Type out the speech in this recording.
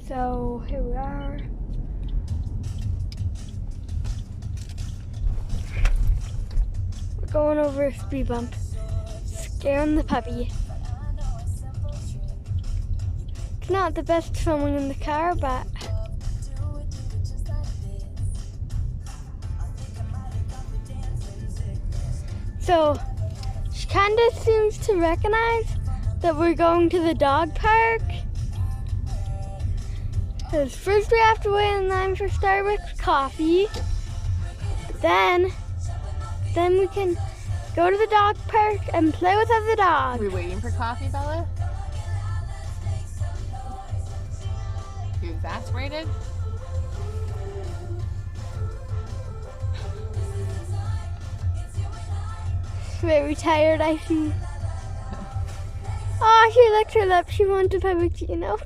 So here we are. We're going over a speed bump, scaring the puppy. It's not the best filming in the car, but so she kind of seems to recognize that we're going to the dog park. Because first we have to wait in line for Starbucks coffee. Then we can go to the dog park and play with other dogs. Are we waiting for coffee, Bella? You exasperated? Very tired, I see. Oh, she licked her lip. She wanted a cappuccino.